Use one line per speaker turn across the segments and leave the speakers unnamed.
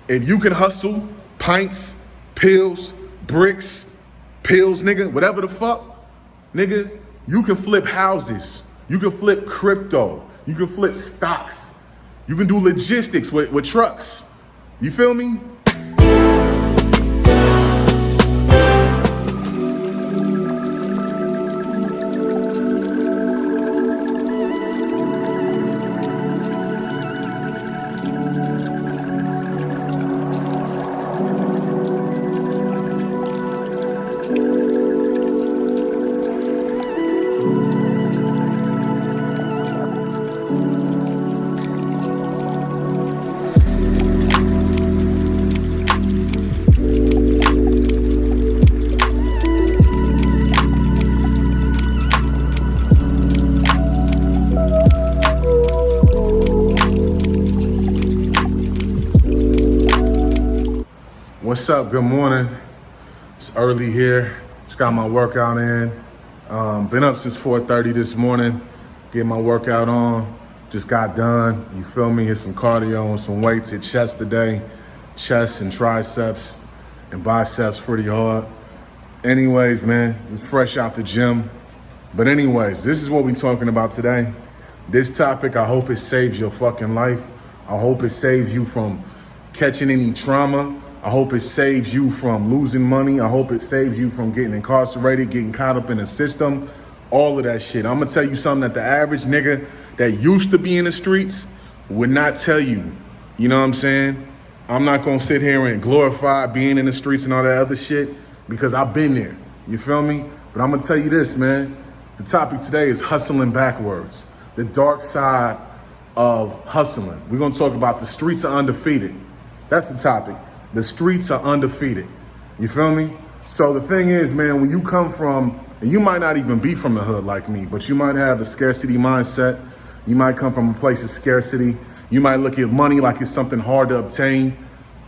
If you can hustle pints, pills, bricks, pills, nigga, whatever the fuck, nigga, you can flip houses. You can flip crypto. You can flip stocks. You can do logistics with trucks. You feel me? What's up? Good morning. It's early here. Just got my workout in. Been up since 4:30 this morning, getting my workout on. Just got done. You feel me? Hit some cardio and some weights. Hit chest today. Chest and triceps and biceps pretty hard. Anyways, man, just fresh out the gym. But anyways, this is what we're talking about today. This topic, I hope it saves your fucking life. I hope it saves you from catching any trauma. I hope it saves you from losing money. I hope it saves you from getting incarcerated, getting caught up in the system, all of that shit. I'm gonna tell you something that the average nigga that used to be in the streets would not tell you. You know what I'm saying? I'm not gonna sit here and glorify being in the streets and all that other shit because I've been there. You feel me? But I'm gonna tell you this, man. The topic today is hustling backwards. The dark side of hustling. We're gonna talk about the streets are undefeated. That's the topic. The streets are undefeated. You feel me? So the thing is, man, when you come from, and you might not even be from the hood like me, but you might have a scarcity mindset. You might come from a place of scarcity. You might look at money like it's something hard to obtain,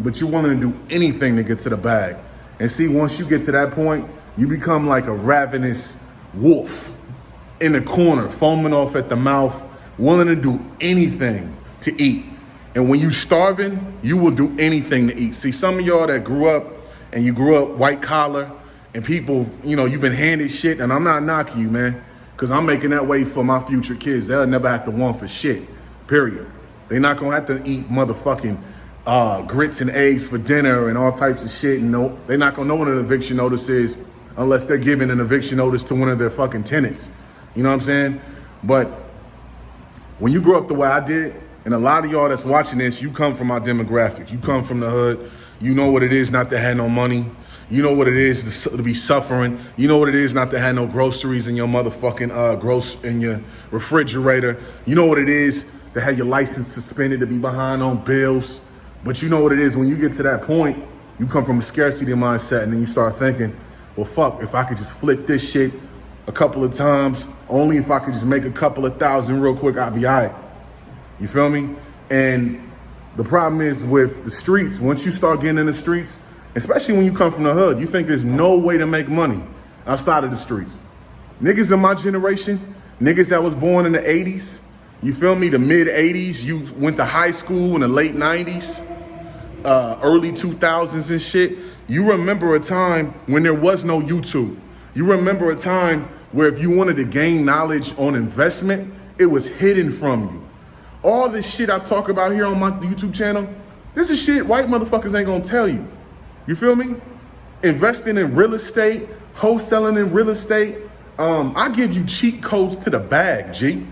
but you're willing to do anything to get to the bag. And see, once you get to that point, you become like a ravenous wolf in the corner, foaming off at the mouth, willing to do anything to eat. And when you starving, you will do anything to eat. See, some of y'all that grew up white collar and people, you know, you've been handed shit, and I'm not knocking you, man, because I'm making that way for my future kids. They'll never have to want for shit, period. They're not going to have to eat motherfucking grits and eggs for dinner and all types of shit. And no, they're not going to know what an eviction notice is unless they're giving an eviction notice to one of their fucking tenants. You know what I'm saying? But when you grew up the way I did, and a lot of y'all that's watching this, you come from our demographic. You come from the hood. You know what it is not to have no money. You know what it is to be suffering. You know what it is not to have no groceries in your motherfucking in your refrigerator. You know what it is to have your license suspended, to be behind on bills. But you know what it is when you get to that point, you come from a scarcity mindset, and then you start thinking, well, fuck, if I could just flip this shit a couple of times, only if I could just make a couple of thousand real quick, I'd be all right. You feel me? And the problem is with the streets, once you start getting in the streets, especially when you come from the hood, you think there's no way to make money outside of the streets. Niggas in my generation, niggas that was born in the 80s, you feel me? The mid 80s, you went to high school in the late 90s, early 2000s and shit. You remember a time when there was no YouTube. You remember a time where if you wanted to gain knowledge on investment, it was hidden from you. All this shit I talk about here on my YouTube channel, this is shit white motherfuckers ain't gonna tell you. You feel me? Investing in real estate, wholesaling in real estate. I give you cheat codes to the bag, G.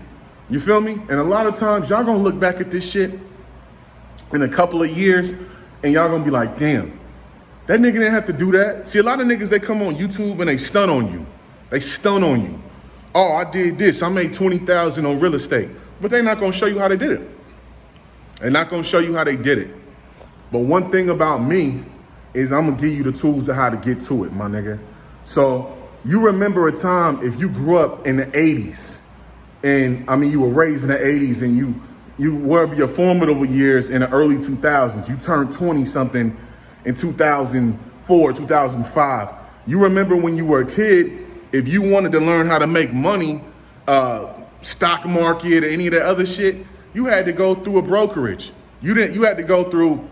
You feel me? And a lot of times y'all gonna look back at this shit in a couple of years and y'all gonna be like, damn, that nigga didn't have to do that. See, a lot of niggas, they come on YouTube and they stun on you. They stun on you. Oh, I did this. I made 20,000 on real estate. But they're not gonna show you how they did it. They're not gonna show you how they did it. But one thing about me is I'm gonna give you the tools to how to get to it, my nigga. So you remember a time, if you grew up in the 80s, and I mean, you were raised in the 80s and you were your formidable years in the early 2000s, you turned 20 something in 2004, 2005. You remember when you were a kid, if you wanted to learn how to make money, stock market or any of that other shit, you had to go through a brokerage. You had to go through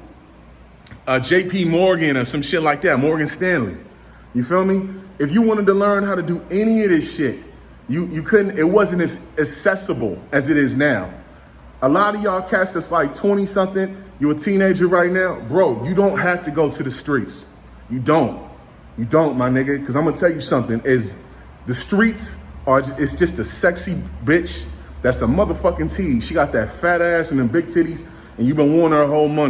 JP Morgan or some shit like that, Morgan Stanley. You feel me? If you wanted to learn how to do any of this shit, you couldn't, it wasn't as accessible as it is now. A lot of y'all cats that's like 20 something, you're a teenager right now, bro, you don't have to go to the streets. You don't, my nigga, because I'm gonna tell you something, is the streets are, it's just a sexy bitch that's a motherfucking tease. She got that fat ass and them big titties, and you've been wanting her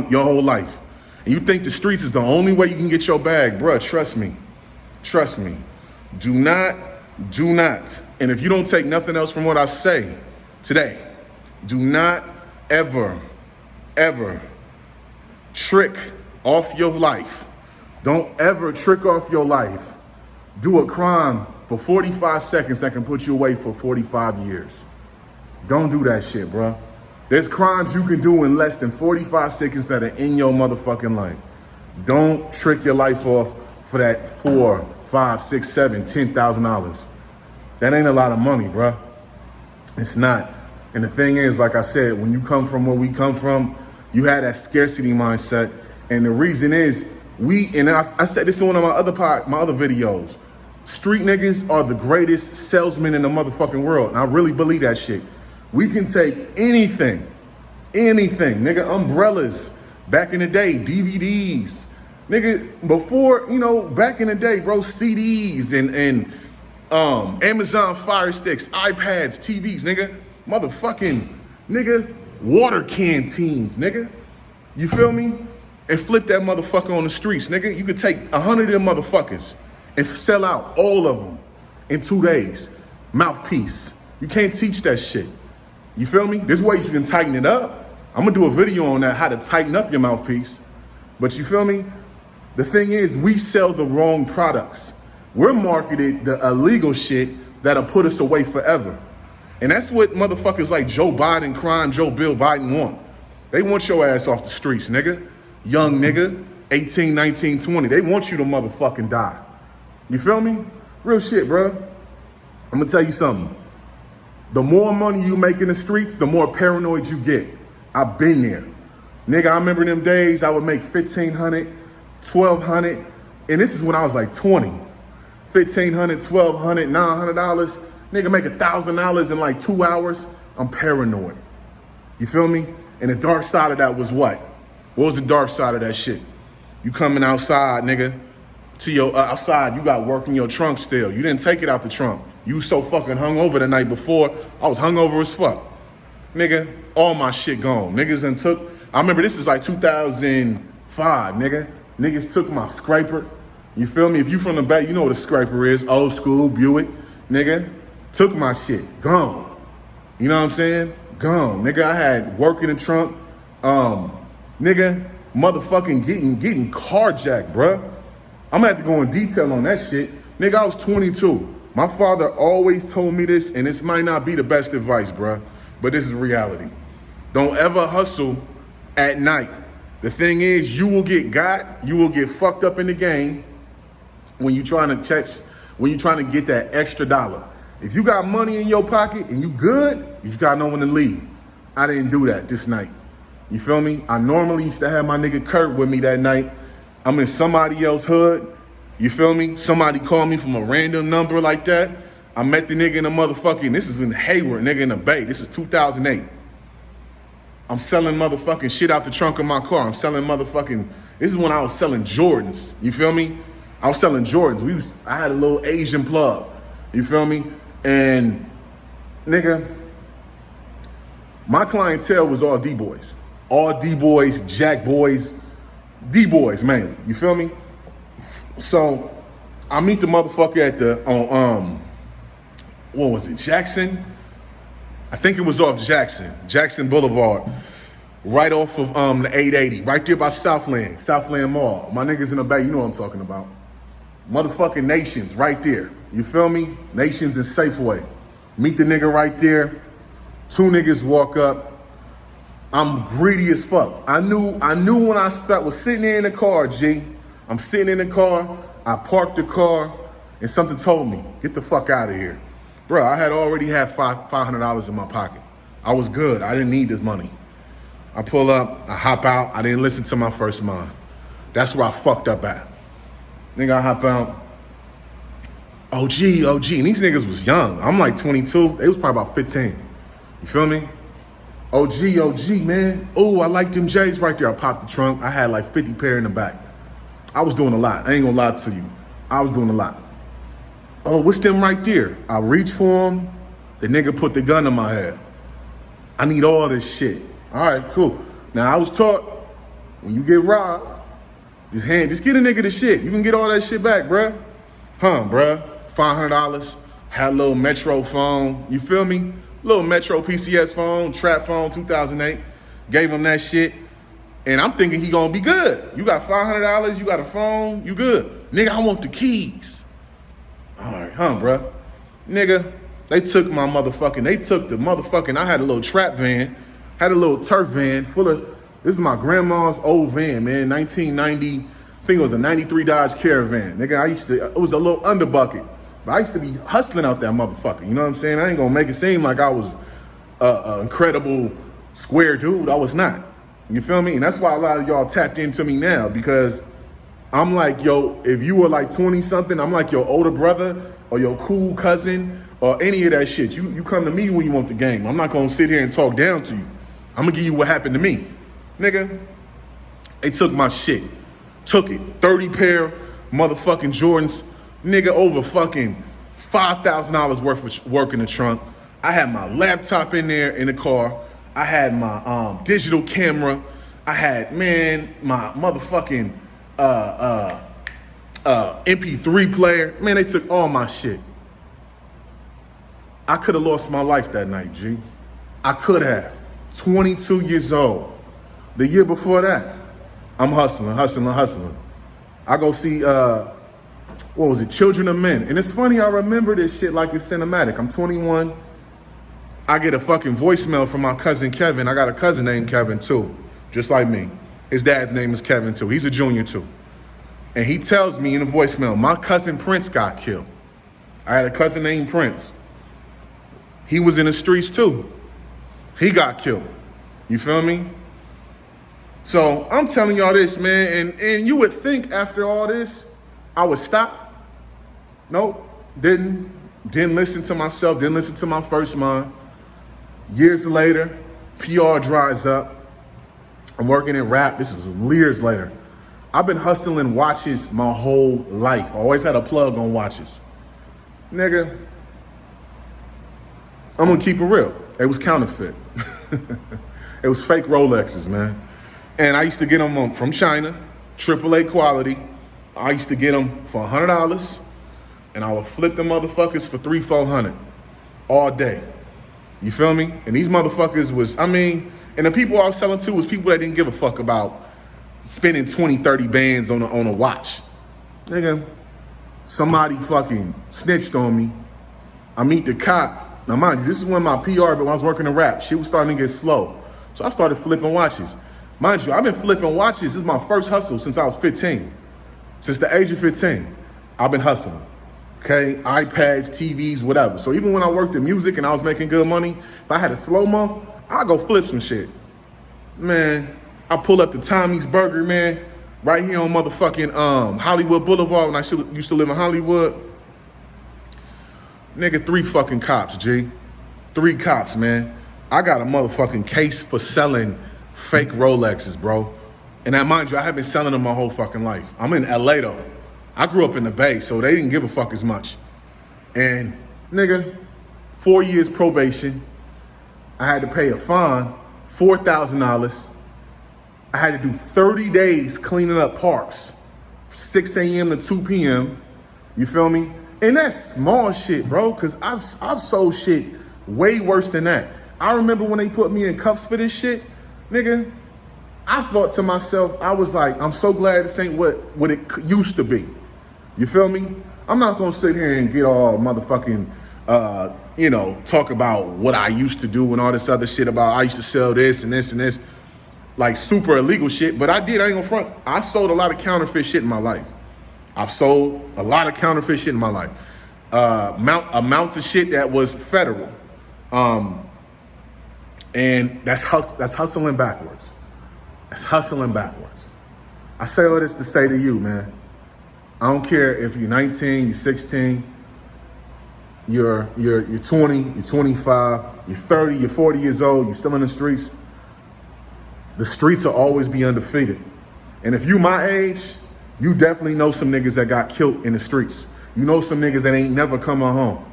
your whole life. And you think the streets is the only way you can get your bag, bruh, trust me. Trust me. Do not. And if you don't take nothing else from what I say today, do not ever trick off your life. Don't ever trick off your life. Do a crime for 45 seconds that can put you away for 45 years. Don't do that shit, bro. There's crimes you can do in less than 45 seconds that are in your motherfucking life. Don't trick your life off for that $4, $5, $6, $7, $10,000. That ain't a lot of money, bro. It's not. And the thing is, like I said, when you come from where we come from, you had that scarcity mindset. And the reason is, I said this in one of my other videos. Street niggas are the greatest salesmen in the motherfucking world. And I really believe that shit. We can take anything, nigga, umbrellas, back in the day, DVDs, nigga, before, back in the day, bro, CDs and Amazon Fire Sticks, iPads, TVs, nigga, motherfucking, nigga, water canteens, nigga, you feel me? And flip that motherfucker on the streets, nigga. You could take 100 of them motherfuckers and sell out all of them in 2 days. Mouthpiece. You can't teach that shit. You feel me? There's ways you can tighten it up. I'm gonna do a video on that, how to tighten up your mouthpiece. But you feel me? The thing is, we sell the wrong products. We're marketed the illegal shit that'll put us away forever. And that's what motherfuckers like Joe Biden, Joe Bill Biden want. They want your ass off the streets, nigga. Young nigga, 18, 19, 20. They want you to motherfucking die. You feel me? Real shit, bro. I'm gonna tell you something. The more money you make in the streets, the more paranoid you get. I've been there. Nigga, I remember them days I would make $1,500, $1,200, and this is when I was like 20. $1,500, $1,200, $900. Nigga make $1,000 in like 2 hours. I'm paranoid. You feel me? And the dark side of that was what? What was the dark side of that shit? You coming outside, nigga, to your outside, you got work in your trunk still. You didn't take it out the trunk. You so fucking hungover the night before. I was hungover as fuck. Nigga, all my shit gone. Niggas done took, I remember this is like 2005, nigga. Niggas took my scraper. You feel me? If you from the back, you know what a scraper is. Old school, Buick. Nigga, took my shit. Gone. You know what I'm saying? Gone. Nigga, I had work in the trunk. Nigga, motherfucking getting carjacked, bruh. I'm gonna have to go in detail on that shit. Nigga, I was 22. My father always told me this, and this might not be the best advice, bruh, but this is reality. Don't ever hustle at night. The thing is, you will get fucked up in the game when you're trying to get that extra dollar. If you got money in your pocket and you good, you just gotta know when to leave. I didn't do that this night. You feel me? I normally used to have my nigga Kurt with me that night. I'm in somebody else's hood. You feel me? Somebody called me from a random number like that. I met the nigga in the motherfucking, this is in Hayward, nigga in the Bay. This is 2008. I'm selling motherfucking shit out the trunk of my car. I'm selling motherfucking, this is when I was selling Jordans. You feel me? I was selling Jordans. I had a little Asian plug. You feel me? And nigga, my clientele was all D-boys. All D-boys, Jack boys, D-boys mainly. You feel me? So I meet the motherfucker at what was it, Jackson? I think it was off Jackson Boulevard, right off of the 880, right there by Southland Mall. My niggas in the Bay, you know what I'm talking about. Motherfucking Nations right there. You feel me? Nations and Safeway. Meet the nigga right there. Two niggas walk up. I'm greedy as fuck. I knew when I was sitting there in the car, G. I'm sitting in the car, I parked the car, and something told me, get the fuck out of here. Bro, I had already had $500 in my pocket. I was good, I didn't need this money. I pull up, I hop out, I didn't listen to my first mind. That's where I fucked up at. Nigga, I hop out. OG. And these niggas was young. I'm like 22. They was probably about 15. You feel me? OG, man. Oh, I like them J's right there. I popped the trunk. I had like 50 pair in the back. I was doing a lot. I ain't gonna lie to you. I was doing a lot. Oh, what's them right there? I reach for them. The nigga put the gun in my head. I need all this shit. All right, cool. Now, I was taught when you get robbed, just get a nigga the shit. You can get all that shit back, bruh. Bruh. $500. Had a little Metro phone. You feel me? Little Metro PCS phone, trap phone, 2008. Gave him that shit. And I'm thinking he gonna be good. You got $500, you got a phone, you good. Nigga, I want the keys. All right, bruh. Nigga, they took the motherfucking, I had a little trap van, had a little turf van full of, this is my grandma's old van, man, 1990, I think it was a 93 Dodge Caravan. Nigga, it was a little underbucket, but I used to be hustling out that motherfucker, you know what I'm saying? I ain't gonna make it seem like I was an incredible square dude, I was not. You feel me? And that's why a lot of y'all tapped into me now, because I'm like, yo, if you were like 20 something, I'm like your older brother or your cool cousin or any of that shit. You come to me when you want the game. I'm not gonna sit here and talk down to you. I'm gonna give you what happened to me. Nigga, they took my shit. Took it. 30 pair motherfucking Jordans. Nigga, over fucking $5,000 worth of work in the trunk. I had my laptop in there in the car. I had my digital camera. I had, man, my motherfucking MP3 player. Man, they took all my shit. I could have lost my life that night, G. I could have. 22 years old. The year before that, I'm hustling. I go see, what was it, Children of Men. And it's funny, I remember this shit like it's cinematic. I'm 21. I get a fucking voicemail from my cousin Kevin. I got a cousin named Kevin too, just like me. His dad's name is Kevin too. He's a junior too. And he tells me in a voicemail, my cousin Prince got killed. I had a cousin named Prince. He was in the streets too. He got killed. You feel me? So I'm telling y'all this, man, and you would think after all this, I would stop. Nope, didn't listen to myself, didn't listen to my first mind. Years later, PR dries up. I'm working in rap. This is years later. I've been hustling watches my whole life. I always had a plug on watches. Nigga, I'm gonna keep it real. It was counterfeit. It was fake Rolexes, man. And I used to get them from China, AAA quality. I used to get them for $100, and I would flip them motherfuckers for $300-400 all day. You feel me? And these motherfuckers was, and the people I was selling to was people that didn't give a fuck about spending 20, 30 bands on a watch. Nigga, somebody fucking snitched on me. I meet the cop. Now mind you, this is when my PR, but when I was working in rap, shit was starting to get slow. So I started flipping watches. Mind you, I've been flipping watches. This is my first hustle since I was 15. Since the age of 15, I've been hustling. Okay, iPads, TVs, whatever. So even when I worked in music and I was making good money, if I had a slow month, I'd go flip some shit. Man, I pull up to Tommy's Burger, man, right here on motherfucking Hollywood Boulevard when I used to live in Hollywood. Nigga, 3 fucking cops, G. 3 cops, man. I got a motherfucking case for selling fake Rolexes, bro. And mind you, I have been selling them my whole fucking life. I'm in LA though. I grew up in the Bay, so they didn't give a fuck as much. And nigga, 4 years probation. I had to pay a fine, $4,000. I had to do 30 days cleaning up parks, 6 a.m. to 2 p.m. You feel me? And that's small shit, bro, because I've sold shit way worse than that. I remember when they put me in cuffs for this shit, nigga, I thought to myself, I was like, I'm so glad this ain't what it used to be. You feel me? I'm not gonna sit here and get all motherfucking, talk about what I used to do and all this other shit about I used to sell this and this and this, like super illegal shit, but I ain't gonna front. I sold a lot of counterfeit shit in my life. I've sold a lot of counterfeit shit in my life. Amounts of shit that was federal. And that's hustling backwards. That's hustling backwards. I say all this to say to you, man, I don't care if you're 19, you're 16, you're 20, you're 25, you're 30, you're 40 years old, you're still in the streets. The streets will always be undefeated. And if you my age, you definitely know some niggas that got killed in the streets. You know some niggas that ain't never coming home.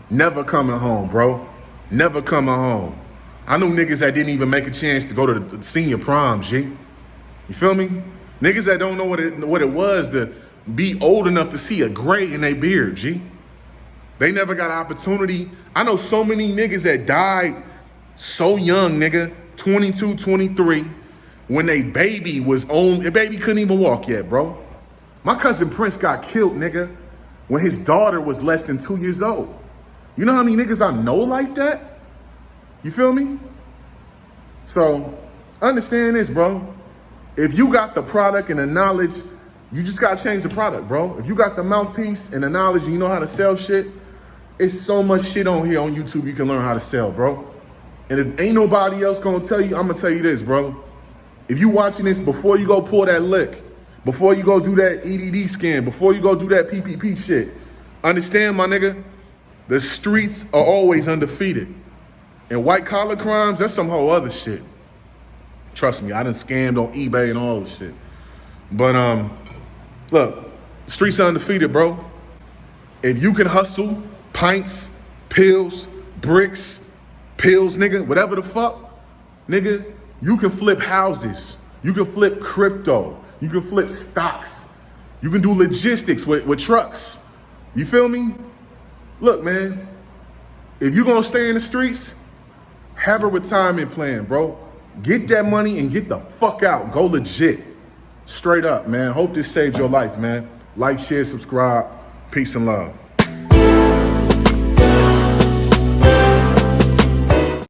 Never coming home, bro. Never coming home. I knew niggas that didn't even make a chance to go to the senior prom, G. You feel me? Niggas that don't know what it was to be old enough to see a gray in their beard, G. They never got an opportunity. I know so many niggas that died so young, nigga, 22, 23, when they baby was on, their baby couldn't even walk yet, bro. My cousin Prince got killed, nigga, when his daughter was less than 2 years old. You know how many niggas I know like that? You feel me? So, understand this, bro. If you got the product and the knowledge, you just gotta change the product, bro. If you got the mouthpiece and the knowledge and you know how to sell shit, it's so much shit on here on YouTube you can learn how to sell, bro. And if ain't nobody else gonna tell you, I'm gonna tell you this, bro. If you watching this, before you go pull that lick, before you go do that EDD scan, before you go do that PPP shit, understand, my nigga, the streets are always undefeated. And white collar crimes, that's some whole other shit. Trust me, I done scammed on eBay and all this shit. But look, the streets are undefeated, bro. If you can hustle pints, pills, bricks, pills, nigga, whatever the fuck, nigga, you can flip houses. You can flip crypto. You can flip stocks. You can do logistics with trucks. You feel me? Look, man, if you're gonna stay in the streets, have a retirement plan, bro. Get that money and get the fuck out. Go legit. Straight up, man. Hope this saves your life, man. Like, share, subscribe. Peace and love.